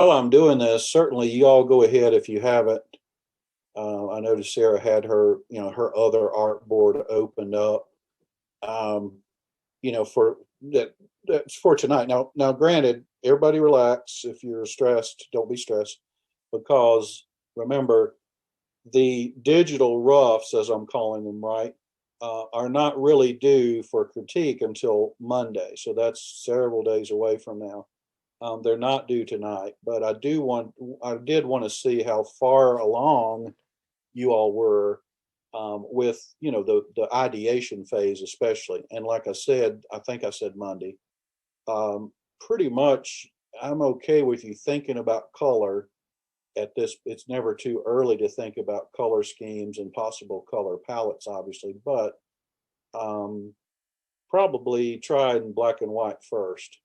while I'm doing this, certainly you all go ahead if you haven't. I noticed Sarah had her, her other art board opened up. Um, for that's for tonight. Now, granted, everybody relax. If you're stressed, don't be stressed, because remember the digital roughs, as I'm calling them, right, are not really due for critique until Monday. So that's several days away from now. They're not due tonight, but I did want to see how far along you all were with, the ideation phase, especially. And like I said, I think I said Monday. Pretty much, I'm okay with you thinking about color at this. It's never too early to think about color schemes and possible color palettes, obviously, but um, probably try in black and white first,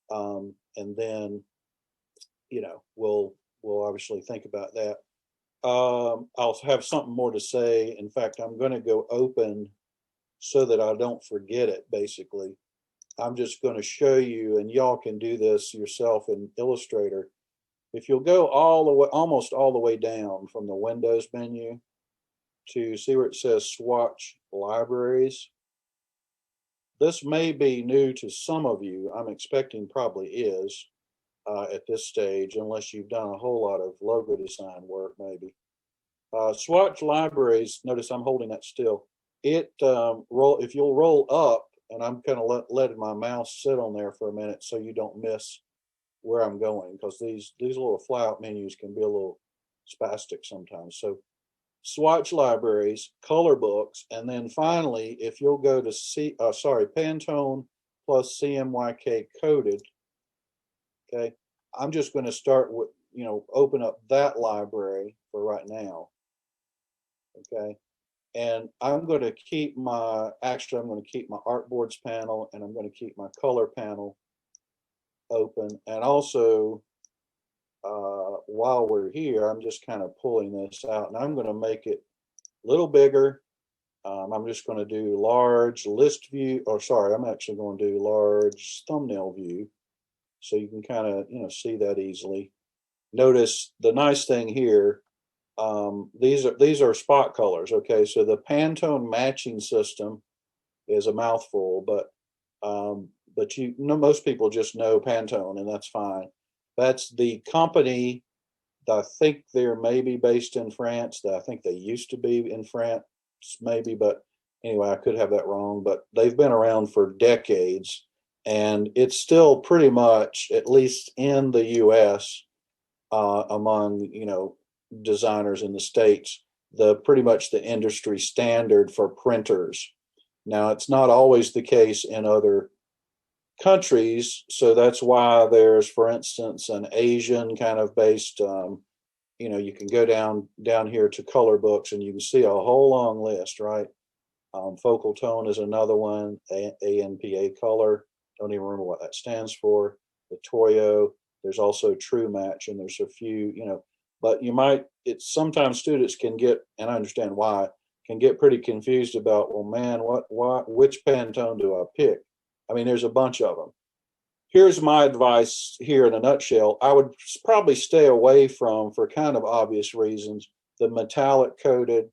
and then we'll obviously think about that. I'll have something more to say. In fact, I'm going to go open so that I don't forget it. Basically, I'm just going to show you, and y'all can do this yourself in Illustrator. If you'll go all the way, almost all the way down from the Windows menu to see where it says Swatch Libraries. This may be new to some of you. I'm expecting probably is at this stage, unless you've done a whole lot of logo design work, maybe. Swatch Libraries, notice I'm holding that still. If you'll roll up, and I'm kind of letting my mouse sit on there for a minute so you don't miss where I'm going, because these little flyout menus can be a little spastic sometimes. So Swatch Libraries, color books, and then finally, if you'll go to Pantone plus CMYK coded. Okay, I'm just going to start with, open up that library for right now. Okay, and I'm going to keep I'm going to keep my artboards panel, and I'm going to keep my color panel open. And also, while we're here, I'm just kind of pulling this out, and I'm going to make it a little bigger. I'm just going to do large list view, or sorry, I'm actually going to do large thumbnail view, so you can kind of, see that easily. Notice the nice thing here, these are spot colors. Okay, so the Pantone matching system is a mouthful, but most people just know Pantone, and that's fine. That's the company. I think they're maybe based in France. I think they used to be in France, maybe, but anyway, I could have that wrong. But they've been around for decades, and it's still pretty much, at least in the U.S., among designers in the states, the pretty much the industry standard for printers. Now, it's not always the case in other countries, so that's why there's, for instance, an Asian kind of based. You can go down here to color books, and you can see a whole long list, right? Focal tone is another one. ANPA color. Don't even remember what that stands for. The Toyo. There's also True Match, and there's a few, but it's sometimes students can get, and I understand why, can get pretty confused about, well, man, which Pantone do I pick? I mean, there's a bunch of them. Here's my advice here in a nutshell. I would probably stay away from, for kind of obvious reasons, the metallic coated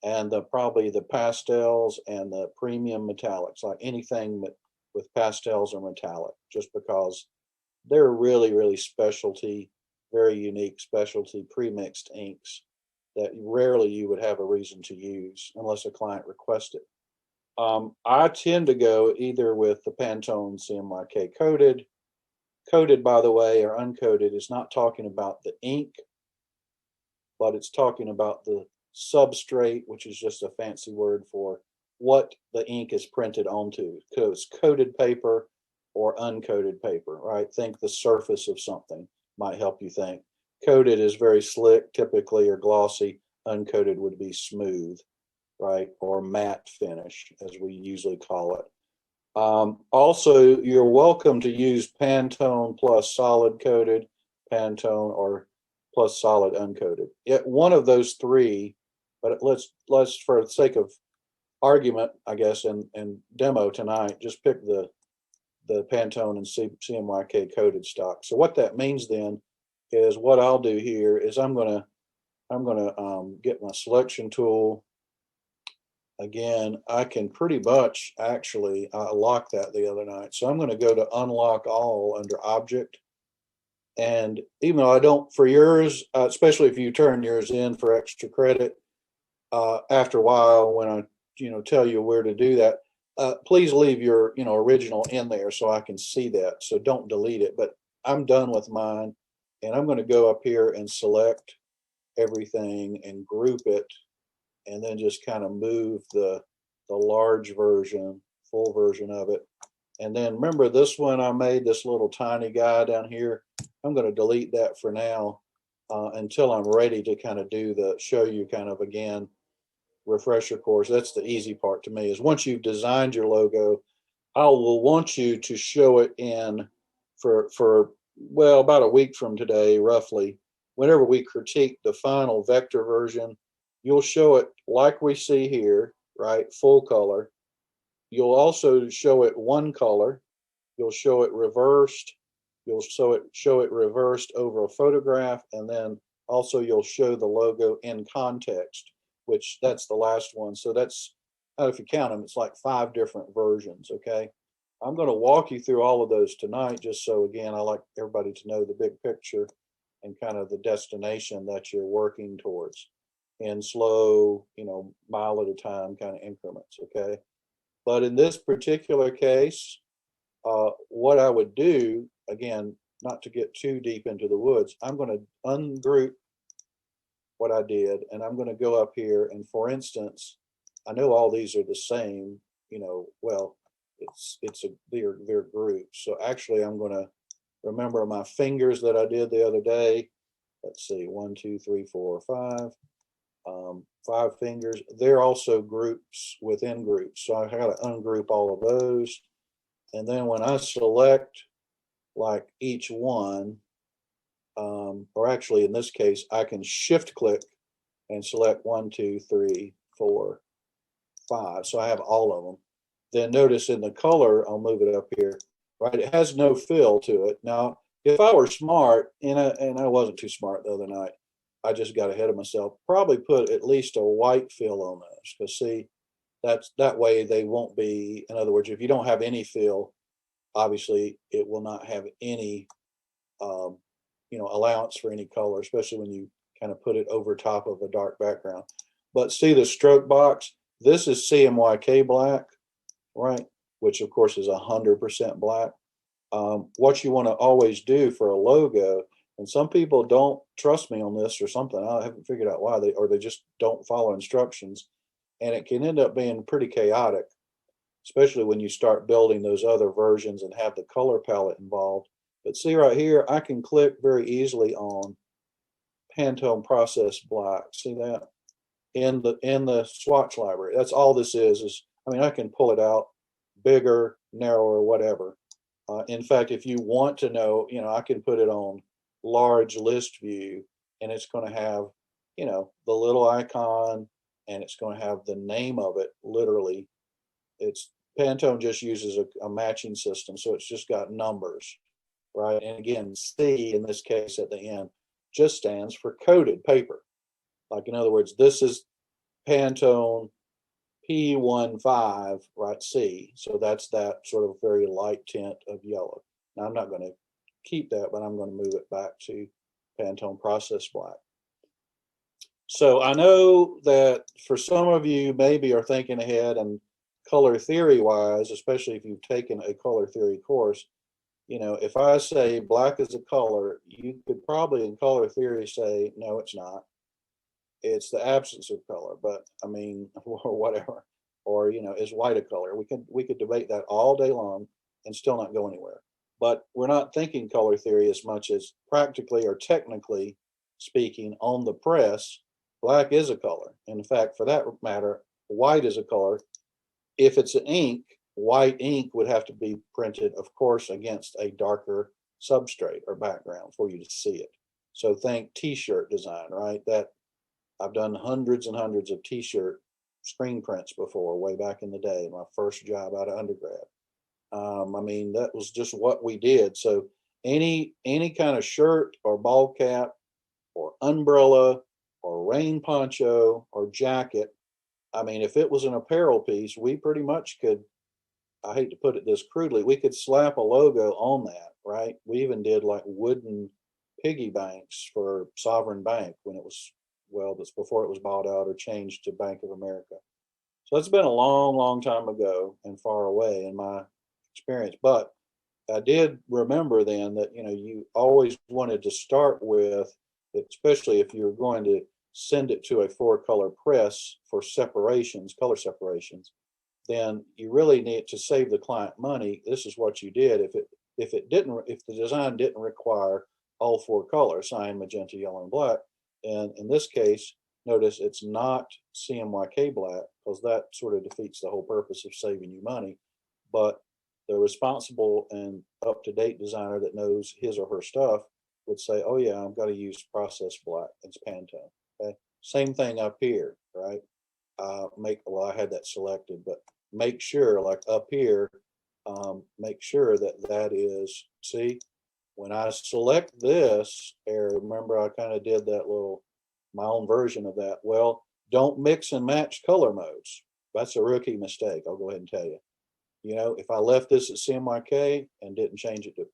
and probably the pastels and the premium metallics, like anything with pastels or metallic, just because they're really, really specialty, very unique specialty pre-mixed inks that rarely you would have a reason to use unless a client requests it. I tend to go either with the Pantone CMYK coated. Coated, by the way, or uncoated is not talking about the ink, but it's talking about the substrate, which is just a fancy word for what the ink is printed onto. So it's coated paper or uncoated paper, right? Think the surface of something might help you think. Coated is very slick, typically, or glossy. Uncoated would be smooth, right? Or matte finish, as we usually call it. Also, you're welcome to use Pantone plus solid coated, Pantone, or plus solid uncoated. One of those three, but let's for the sake of argument, I guess, and demo tonight, just pick the Pantone and CMYK coated stock. So what that means then is what I'll do here is I'm gonna get my selection tool. Again, I can pretty much actually, I locked that the other night. So I'm going to go to unlock all under object. And even though I don't for yours, especially if you turn yours in for extra credit, after a while, when I, tell you where to do that, please leave your, original in there so I can see that. So don't delete it, but I'm done with mine. And I'm going to go up here and select everything and group it, and then just kind of move the large version, full version of it. And then remember this one I made, this little tiny guy down here. I'm going to delete that for now until I'm ready to kind of show you kind of again, refresher course. That's the easy part to me is once you've designed your logo, I will want you to show it in for well, about a week from today, roughly, whenever we critique the final vector version, you'll show it like we see here, right? Full color. You'll also show it one color. You'll show it reversed. You'll show it reversed over a photograph, and then also you'll show the logo in context, which that's the last one. So that's, if you count them, it's like 5 different versions. Okay. I'm going to walk you through all of those tonight, just so again, I like everybody to know the big picture and kind of the destination that you're working towards in slow, mile at a time kind of increments. Okay. But in this particular case, what I would do, again, not to get too deep into the woods, I'm going to ungroup what I did, and I'm going to go up here. And for instance, I know all these are the same, well, they're groups. So actually, I'm going to remember my fingers that I did the other day. Let's see, 1, 2, 3, 4, 5. 5 fingers. They're also groups within groups. So I got to ungroup all of those. And then when I select like each one, or actually in this case, I can shift click and select 1, 2, 3, 4, 5. So I have all of them. Then notice in the color, I'll move it up here, right? It has no fill to it. Now, if I were smart, and I wasn't too smart the other night, I just got ahead of myself, probably put at least a white fill on those. Because see, that way they won't be, in other words, if you don't have any fill, obviously it will not have any um, allowance for any color, especially when you kind of put it over top of a dark background. But see the stroke box, this is CMYK black, right? Which of course is 100% black. What you want to always do for a logo, and some people don't trust me on this or something, I haven't figured out why, they just don't follow instructions, and it can end up being pretty chaotic, especially when you start building those other versions and have the color palette involved. But see right here, I can click very easily on Pantone Process Black. See that? In the swatch library. That's all this is I mean, I can pull it out bigger, narrower, whatever. In fact, if you want to know, I can put it on large list view, and it's going to have, the little icon, and it's going to have the name of it literally. It's Pantone just uses a matching system, so it's just got numbers, right? And again, C in this case at the end just stands for coated paper. Like in other words, this is Pantone P15, right? C. So that's that sort of very light tint of yellow. Now I'm not going to keep that, but I'm going to move it back to Pantone Process Black. So I know that for some of you maybe are thinking ahead and color theory wise, especially if you've taken a color theory course, if I say black is a color, you could probably in color theory say, no, it's not. It's the absence of color, but I mean, or whatever, or, is white a color? We could debate that all day long and still not go anywhere. But we're not thinking color theory as much as practically or technically speaking on the press, black is a color. In fact, for that matter, white is a color. If it's an ink, white ink would have to be printed, of course, against a darker substrate or background for you to see it. So think t-shirt design, right? That I've done hundreds and hundreds of t-shirt screen prints before, way back in the day, my first job out of undergrad. I mean, that was just what we did. So any kind of shirt or ball cap or umbrella or rain poncho or jacket. I mean, if it was an apparel piece, we pretty much could, I hate to put it this crudely, we could slap a logo on that, right? We even did like wooden piggy banks for Sovereign Bank when it was, well, that's before it was bought out or changed to Bank of America. So it's been a long, long time ago and far away in my experience. But I did remember then that, you know, you always wanted to start with, especially if you're going to send it to a four color press for separations, color separations, then you really need to save the client money. This is what you did. If the design didn't require all four colors, cyan, magenta, yellow, and black, and in this case, notice it's not CMYK black because that sort of defeats the whole purpose of saving you money. But the responsible and up-to-date designer that knows his or her stuff would say, oh yeah, I've got to use processed black. It's Pantone. Okay. Same thing up here, right? Well, I had that selected, but make sure, like up here, make sure that that is, see, when I select this area, remember I kind of did that little, my own version of that. Well, don't mix and match color modes. That's a rookie mistake. I'll go ahead and tell you. You know, if I left this at CMYK and didn't change it to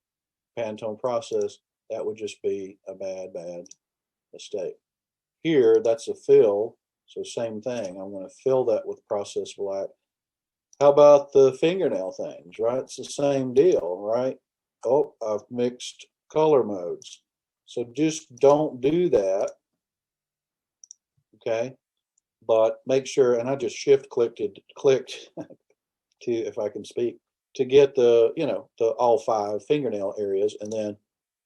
Pantone process, that would just be a bad mistake. Here, that's a fill. So same thing. I'm going to fill that with processed black. How about the fingernail things, right? It's the same deal, right? Oh, I've mixed color modes. So just don't do that. Okay. But make sure, and I just shift clicked to, if I can speak, to get the, you know, the all five fingernail areas, and then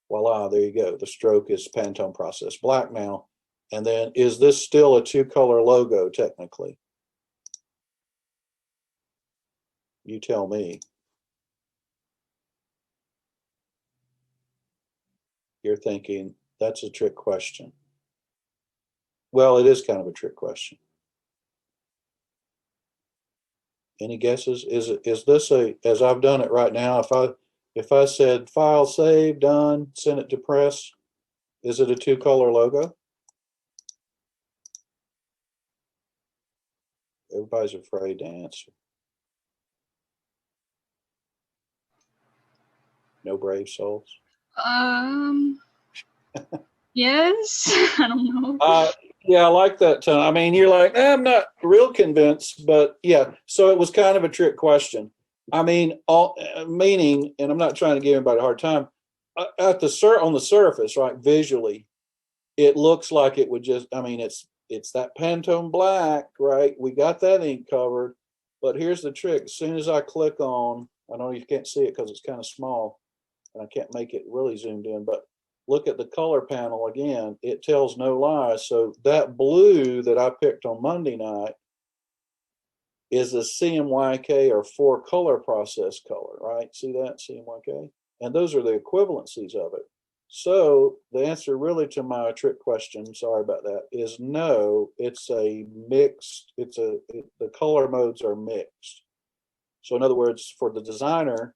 voila, there you go. The stroke is Pantone process black now. And then is this still a two color logo technically? You tell me. You're thinking that's a trick question. Well, it is kind of a trick question. Any guesses? Is this a, as I've done it right now, if I said file save, done, send it to press, is it a two color logo? Everybody's afraid to answer. No brave souls. Yes. I don't know. Yeah, I like that tone. I mean, you're like, I'm not real convinced, but yeah. So it was kind of a trick question. I mean, meaning, and I'm not trying to give anybody a hard time. At the on the surface, right, visually, it looks like it would just. I mean, it's that Pantone black, right? We got that ink covered, but here's the trick. As soon as I click on, I know you can't see it because it's kind of small, and I can't make it really zoomed in, but look at the color panel again. It tells no lies. So that blue that I picked on Monday night is a CMYK or four color process color, right? See that, CMYK? And those are the equivalencies of it. So the answer really to my trick question, sorry about that, is no, it's a mixed, the color modes are mixed. So in other words, for the designer,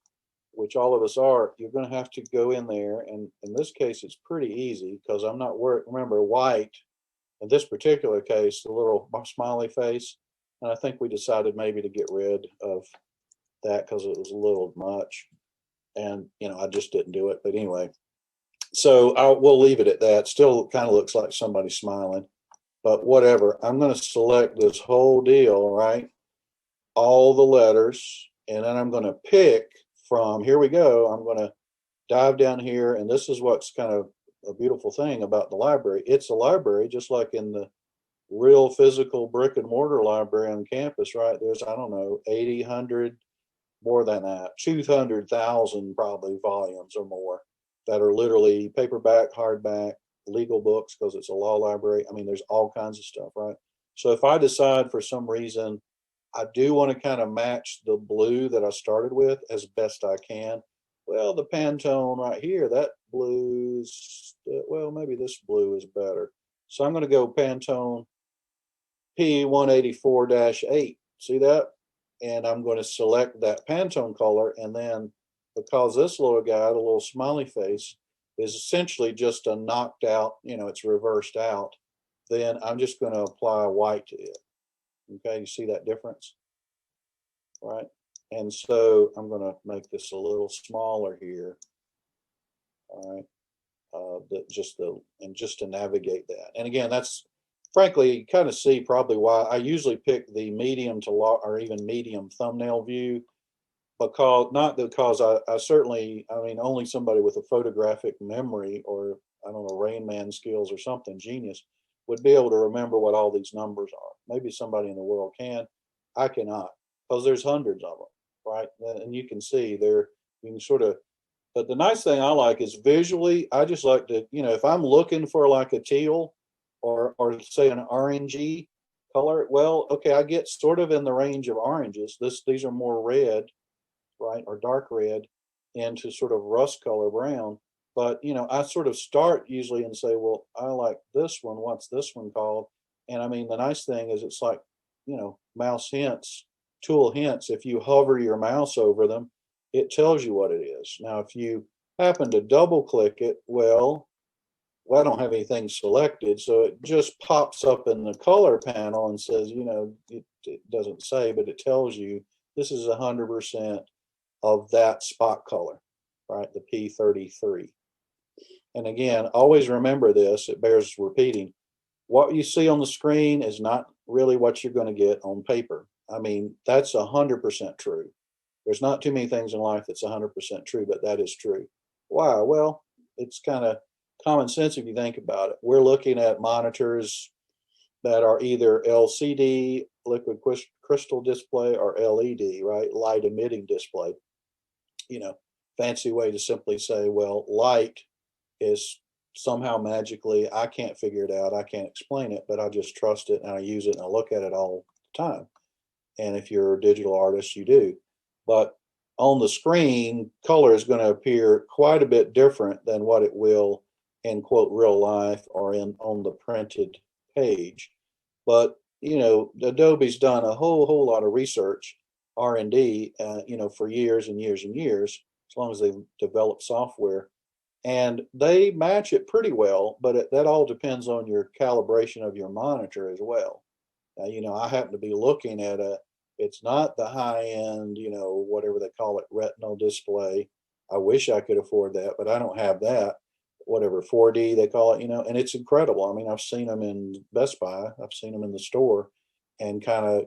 which all of us are, you're going to have to go in there. And in this case, it's pretty easy because I'm not worried. Remember, white, in this particular case, the little smiley face. And I think we decided maybe to get rid of that because it was a little much. And, you know, I just didn't do it. But anyway, so we'll leave it at that. Still kind of looks like somebody smiling. But whatever. I'm going to select this whole deal, right? All the letters. And then I'm going to pick from, here we go, I'm going to dive down here, and this is what's kind of a beautiful thing about the library. It's a library just like in the real physical brick and mortar library on campus, right? There's, I don't know, 80, 100, more than that, 200,000 probably volumes or more that are literally paperback, hardback, legal books because it's a law library. I mean, there's all kinds of stuff, right? So if I decide for some reason I do want to kind of match the blue that I started with as best I can. Well, the Pantone right here, that blue's, well, maybe this blue is better. So I'm going to go Pantone P184-8. See that? And I'm going to select that Pantone color. And then because this little guy, the little smiley face, is essentially just a knocked out, it's reversed out, then I'm just going to apply white to it. Okay, you see that difference? Right? And so I'm going to make this a little smaller here. All right. Just to navigate that. And again, that's frankly, you kind of see probably why I usually pick the medium to or even medium thumbnail view, because not because I certainly, I mean, only somebody with a photographic memory, or I don't know, Rain Man skills or something genius, would be able to remember what all these numbers are. Maybe somebody in the world can. I cannot, because there's hundreds of them, right? And you can see there, you can sort of, but the nice thing I like is visually, I just like to, if I'm looking for like a teal or say an orangey color, well, okay, I get sort of in the range of oranges. These are more red, right, or dark red into sort of rust color brown. But I sort of start usually and say, well, I like this one. What's this one called? And I mean, the nice thing is it's like, mouse hints, tool hints. If you hover your mouse over them, it tells you what it is. Now, if you happen to double click it, well, I don't have anything selected, so it just pops up in the color panel and says, it doesn't say, but it tells you this is 100% of that spot color, right? The P33. And again, always remember this, it bears repeating. What you see on the screen is not really what you're going to get on paper. I mean, that's 100% true. There's not too many things in life that's 100% true, but that is true. Why? Well, it's kind of common sense if you think about it. We're looking at monitors that are either LCD, liquid crystal display, or LED, right? Light emitting display. Fancy way to simply say, well, light is somehow magically, I can't figure it out. I can't explain it, but I just trust it and I use it and I look at it all the time. And if you're a digital artist, you do. But on the screen, color is going to appear quite a bit different than what it will in quote real life or on the printed page. But Adobe's done a whole lot of research, R&D, for years and years and years, as long as they've developed software, and they match it pretty well. But that all depends on your calibration of your monitor as well. I happen to be looking at it's not the high end, whatever they call it, retinal display. I wish I could afford that, but I don't have that. Whatever 4D they call it, and it's incredible. I mean, I've seen them in Best Buy, I've seen them in the store, and kind of,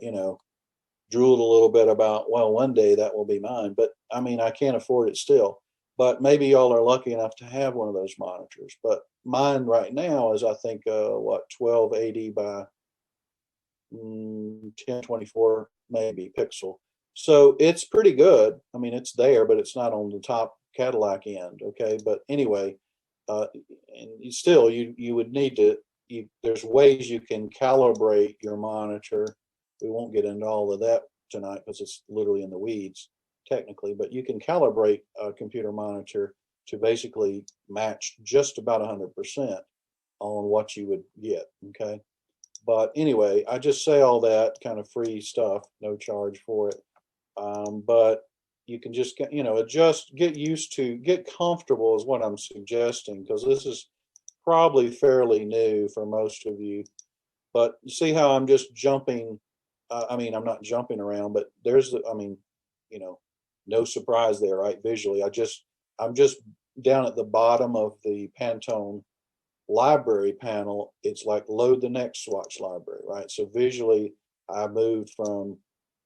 drooled a little bit about, well, one day that will be mine. But I mean, I can't afford it still. But maybe y'all are lucky enough to have one of those monitors. But mine right now is, I think, 1280 by 1024 maybe pixel. So it's pretty good. I mean, it's there, but it's not on the top Cadillac end. Okay, but anyway, and you would need to. There's ways you can calibrate your monitor. We won't get into all of that tonight because it's literally in the weeds technically. But you can calibrate a computer monitor to basically match just about 100% on what you would get. Okay. But anyway, I just say all that kind of free stuff, no charge for it. But you can just get, adjust, get used to, get comfortable is what I'm suggesting, because this is probably fairly new for most of you. But you see how I'm just jumping. I mean, I'm not jumping around, but no surprise there, right? Visually, I'm just down at the bottom of the Pantone library panel. It's like load the next swatch library, right? So visually, I moved from,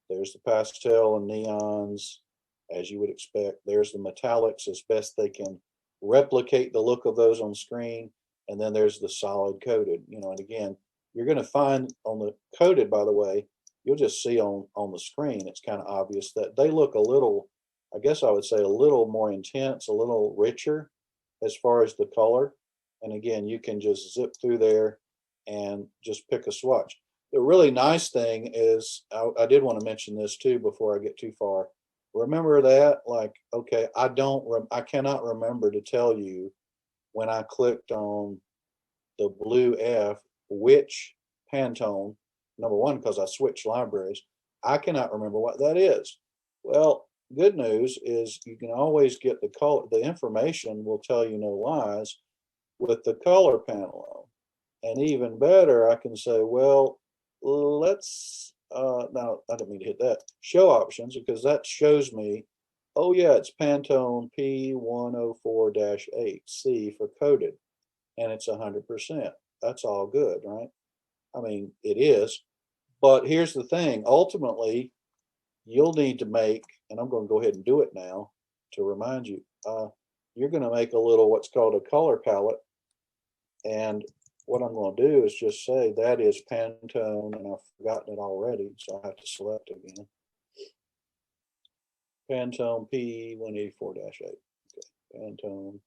there's the pastel and neons, as you would expect. There's the metallics as best they can replicate the look of those on screen. And then there's the solid coated, and again, you're going to find on the coated, by the way, you'll just see on the screen, it's kind of obvious that they look a little, I guess I would say, a little more intense, a little richer as far as the color. And again, you can just zip through there and just pick a swatch. The really nice thing is, I did want to mention this too before I get too far. Remember that, like, okay, I cannot remember to tell you when I clicked on the blue F, which Pantone, number one, because I switched libraries, I cannot remember what that is. Well, good news is you can always get the color, the information will tell you no lies with the color panel on. And even better, I can say, well, let's, now I didn't mean to hit that, show options, because that shows me, oh yeah, it's Pantone P104-8C for coated, and it's 100%. That's all good, right? I mean, it is. But here's the thing, ultimately, you'll need to make, and I'm going to go ahead and do it now to remind you, you're going to make a little what's called a color palette. And what I'm going to do is just say that is Pantone, and I've forgotten it already, so I have to select again. Pantone P184-8. Okay, Pantone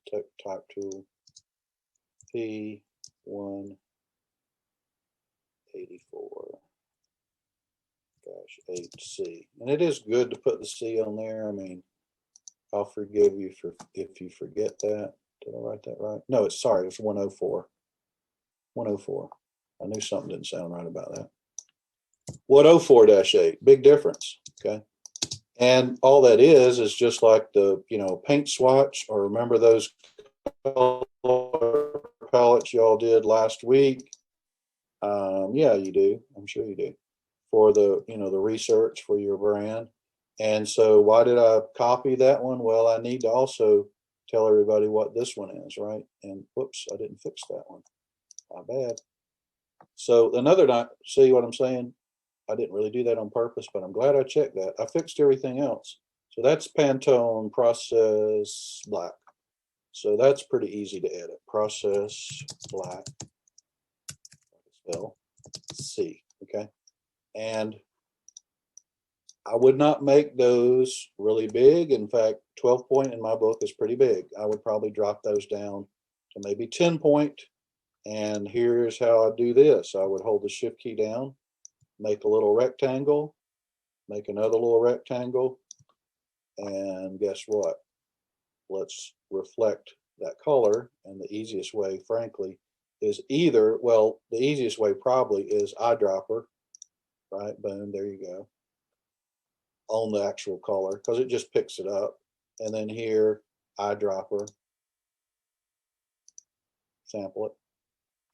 type tool P184-8C. And it is good to put the C on there. I mean, I'll forgive you for if you forget that. Did I write that right? No, it's sorry, it's 104. 104. I knew something didn't sound right about that. 104-8, big difference. Okay. And all that is just like the, paint swatch, or remember those color palettes y'all did last week? Yeah, you do. I'm sure you do. For the, the research for your brand. And so why did I copy that one? Well, I need to also tell everybody what this one is, right? And whoops, I didn't fix that one. My bad. So see what I'm saying? I didn't really do that on purpose, but I'm glad I checked that. I fixed everything else. So that's Pantone Process Black. So that's pretty easy to edit. Process Black. Spell C. Okay. And I would not make those really big. In fact, 12 point in my book is pretty big. I would probably drop those down to maybe 10 point. And here's how I do this. I would hold the shift key down, make a little rectangle, make another little rectangle, and guess what? Let's reflect that color. And the easiest way, frankly, is either, well, the easiest way probably is eyedropper, right? Boom, there you go. On the actual color, because it just picks it up. And then here, eyedropper, sample it,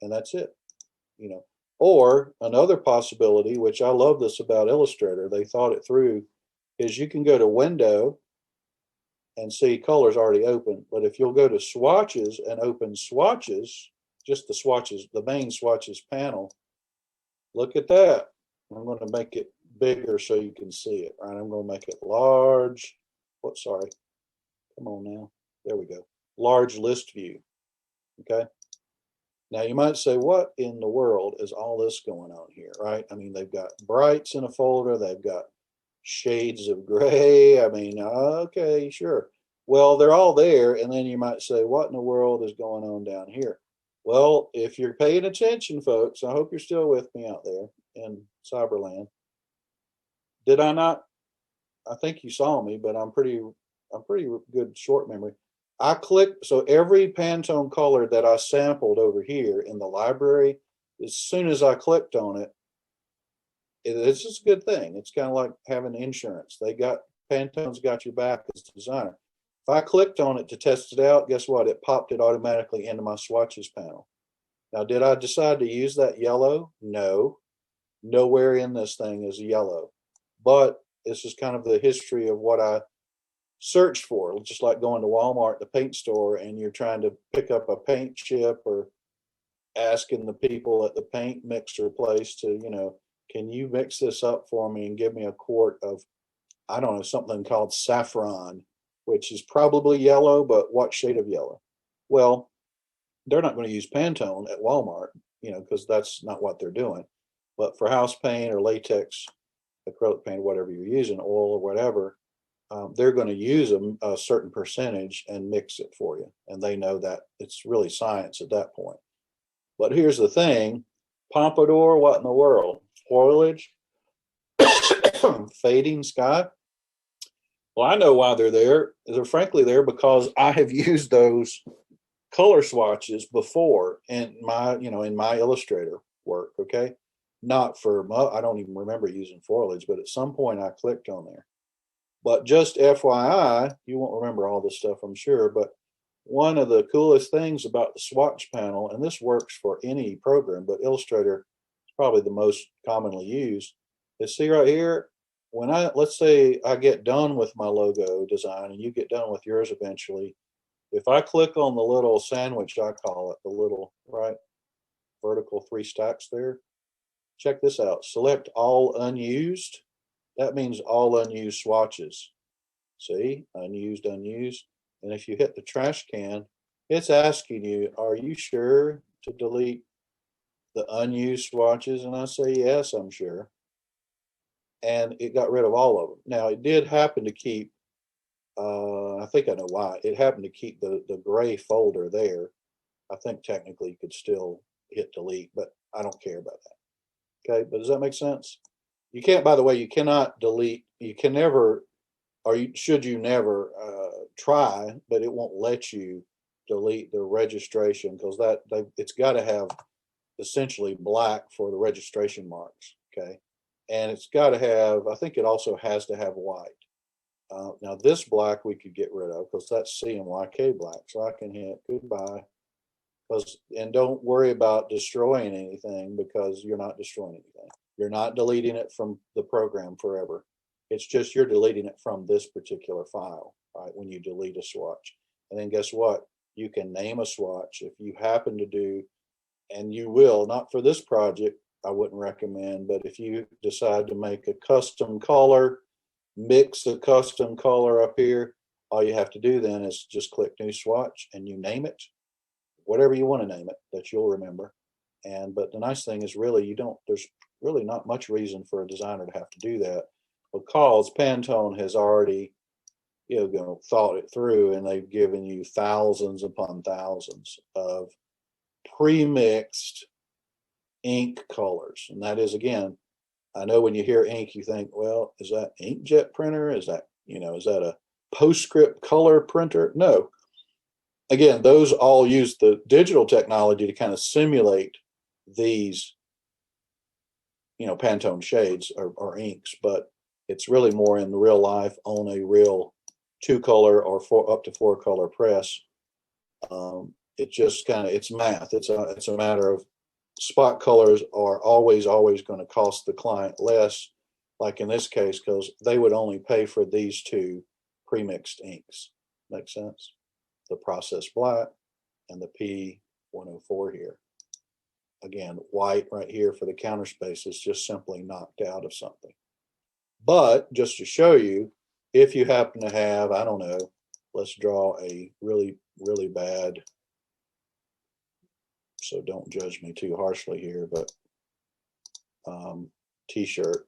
and that's it. Or another possibility, which I love this about Illustrator, they thought it through, is you can go to Window and see colors already open. But if you'll go to Swatches and open Swatches, just the swatches, the main swatches panel, look at that. I'm going to make it bigger so you can see it. Right? I'm going to make it large. Sorry. Come on now. There we go. Large list view. Okay. Now you might say, what in the world is all this going on here, right? I mean, they've got brights in a folder. They've got shades of gray. I mean, okay, sure. Well, they're all there. And then you might say, what in the world is going on down here? Well, if you're paying attention, folks, I hope you're still with me out there in Cyberland. Did I not? I think you saw me, but I'm pretty good short memory. I clicked, so every Pantone color that I sampled over here in the library, as soon as I clicked on it, it's just a good thing. It's kind of like having insurance. Pantone's got your back as a designer. If I clicked on it to test it out, guess what? It popped it automatically into my swatches panel. Now, did I decide to use that yellow? No. Nowhere in this thing is yellow. But this is kind of the history of what I search for, just like going to Walmart, the paint store, and you're trying to pick up a paint chip, or asking the people at the paint mixer place to, can you mix this up for me and give me a quart of, I don't know, something called saffron, which is probably yellow, but what shade of yellow? Well, they're not going to use Pantone at Walmart, because that's not what they're doing. But for house paint or latex, acrylic paint, whatever you're using, oil or whatever, they're going to use a certain percentage and mix it for you. And they know that it's really science at that point. But here's the thing, Pompadour, what in the world? Foliage? Fading sky? Well, I know why they're there. They're frankly there because I have used those color swatches before in my Illustrator work, okay? Not for, I don't even remember using foliage, but at some point I clicked on there. But just FYI, you won't remember all this stuff, I'm sure, but one of the coolest things about the swatch panel, and this works for any program, but Illustrator is probably the most commonly used, is see right here, when let's say I get done with my logo design and you get done with yours eventually, if I click on the little sandwich, I call it, the little, right, vertical 3 stacks there, check this out, select all unused. That means all unused swatches. See, unused, unused. And if you hit the trash can, it's asking you, are you sure to delete the unused swatches? And I say, yes, I'm sure. And it got rid of all of them. Now, it did happen to keep, I think I know why. It happened to keep the gray folder there. I think technically you could still hit delete, but I don't care about that. Okay, but does that make sense? You can't, by the way, you cannot delete, you can never, or should you never try, but it won't let you delete the registration because it's got to have essentially black for the registration marks. Okay, and it's got to have, I think it also has to have white. Now this black we could get rid of because that's CMYK black, so I can hit goodbye. And don't worry about destroying anything because you're not destroying anything. You're not deleting it from the program forever. It's just you're deleting it from this particular file, right? When you delete a swatch. And then guess what? You can name a swatch if you happen to do, and you will, not for this project, I wouldn't recommend, but if you decide to make a custom color, mix a custom color up here, all you have to do then is just click new swatch and you name it, whatever you want to name it that you'll remember. But the nice thing is really there's really not much reason for a designer to have to do that because Pantone has already thought it through and they've given you thousands upon thousands of pre-mixed ink colors. And that is, again, I know when you hear ink you think, well, is that inkjet printer? Is that a PostScript color printer? No. Again, those all use the digital technology to kind of simulate these, Pantone shades or inks, but it's really more in real life on a real 2-color or up to 4-color press. It just it's math. It's a matter of spot colors are always going to cost the client less, like in this case, because they would only pay for these 2 pre-mixed inks. Make sense? The processed black and the P104 here. Again, white right here for the counter space is just simply knocked out of something. But just to show you, if you happen to have, I don't know, let's draw a really, really bad, so don't judge me too harshly here, but t-shirt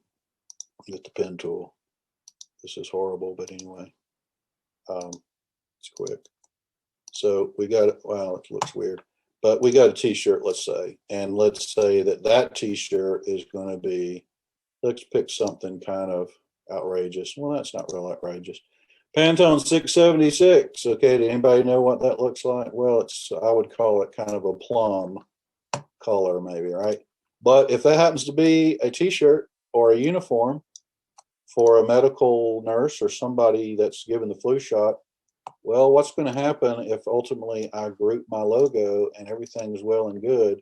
with the pen tool. This is horrible, but anyway, it's quick. So we got it. Wow, it looks weird, but we got a t-shirt, let's say, and let's say that t-shirt is going to be, let's pick something kind of outrageous. Well, that's not real outrageous. Pantone 676. Okay, did anybody know what that looks like? Well, I would call it kind of a plum color maybe, right? But if that happens to be a t-shirt or a uniform for a medical nurse or somebody that's given the flu shot, well, what's going to happen if ultimately I group my logo and everything's well and good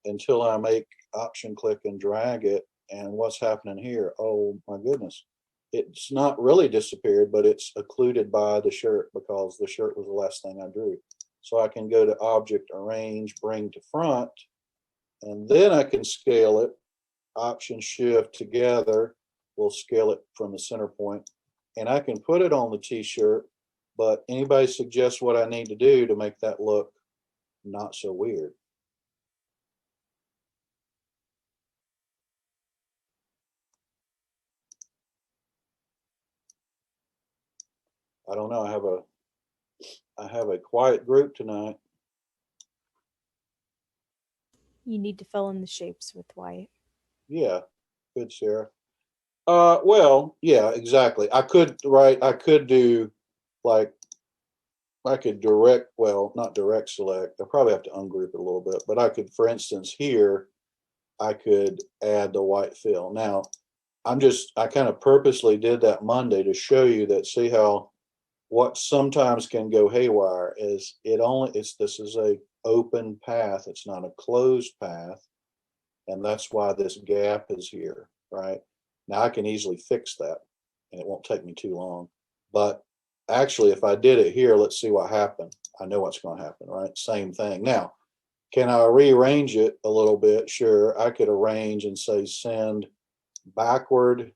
until I make option click and drag it, and what's happening here? Oh my goodness. It's not really disappeared, but it's occluded by the shirt because the shirt was the last thing I drew. So I can go to Object, Arrange, Bring to Front, and then I can scale it. Option Shift together will scale it from the center point, and I can put it on the t-shirt. But anybody suggest what I need to do to make that look not so weird? I don't know. I have a quiet group tonight. You need to fill in the shapes with white. Yeah, good, Sarah. Well, yeah, exactly. I could do like, I could not direct select. I probably have to ungroup it a little bit, but I could, for instance, here, I could add the white fill. Now, I kind of purposely did that Monday to show you that, see how what sometimes can go haywire is this is a open path. It's not a closed path. And that's why this gap is here, right? Now I can easily fix that and it won't take me too long. But actually, if I did it here, let's see what happened. I know what's going to happen, right? Same thing. Now, can I rearrange it a little bit? Sure. I could arrange and say send backward.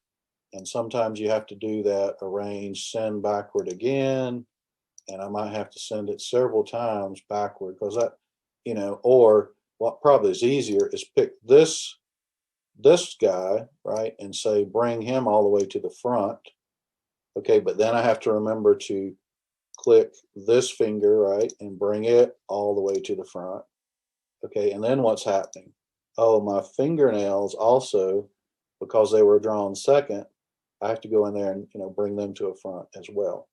And sometimes you have to do that, arrange, send backward again. And I might have to send it several times backward because that, or what probably is easier is pick this guy, right, and say bring him all the way to the front. Okay, but then I have to remember to click this finger, right, and bring it all the way to the front. Okay, and then what's happening? Oh, my fingernails also, because they were drawn second, I have to go in there and bring them to a front as well.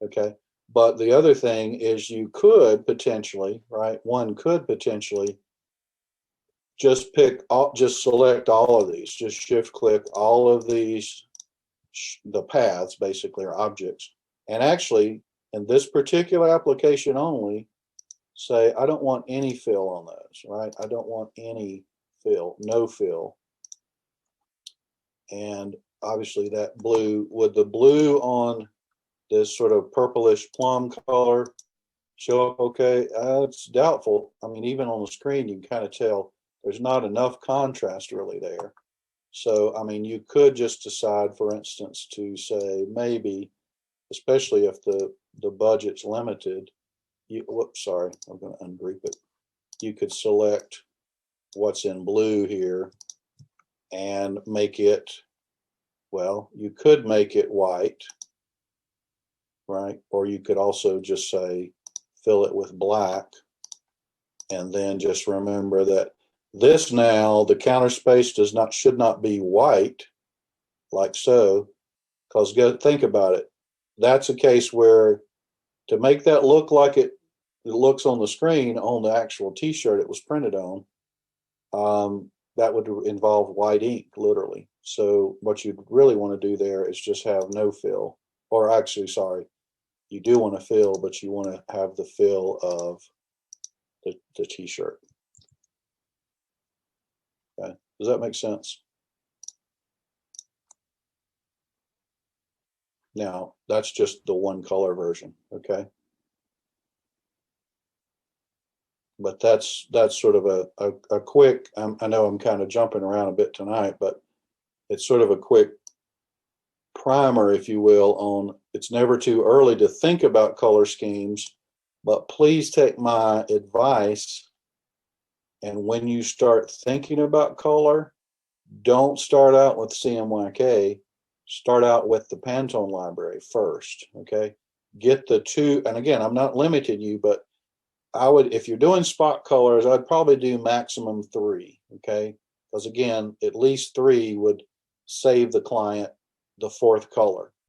Okay, but the other thing is you could potentially, right, one could potentially just select all of these, just shift click all of these, the paths basically are objects. And actually in this particular application only, say, I don't want any fill on those, right? I don't want any fill, no fill. And obviously that blue, would the blue on this sort of purplish plum color show up okay? It's doubtful. I mean, even on the screen, you can kind of tell there's not enough contrast really there. So, I mean, you could just decide, for instance, to say maybe, especially if the budget's limited, whoops, sorry, I'm going to ungroup it. You could select what's in blue here and make it, well, you could make it white, right? Or you could also just say, fill it with black. And then just remember that this now, the counter space should not be white like so, because think about it. That's a case where to make that look like it looks on the screen on the actual t-shirt it was printed on, that would involve white ink, literally. So what you really want to do there is just have no fill, or actually, sorry, you do want to fill, but you want to have the fill of the t-shirt. Okay, does that make sense? Now, that's just the one color version, okay? But that's sort of a quick, I know I'm kind of jumping around a bit tonight, but it's sort of a quick primer, if you will, on it's never too early to think about color schemes, but please take my advice. And when you start thinking about color, don't start out with CMYK. Start out with the Pantone library first, okay? Get the two, and again, I'm not limiting you, but I would, if you're doing spot colors, I'd probably do maximum 3, okay? Because again, at least 3 would save the client the 4th color.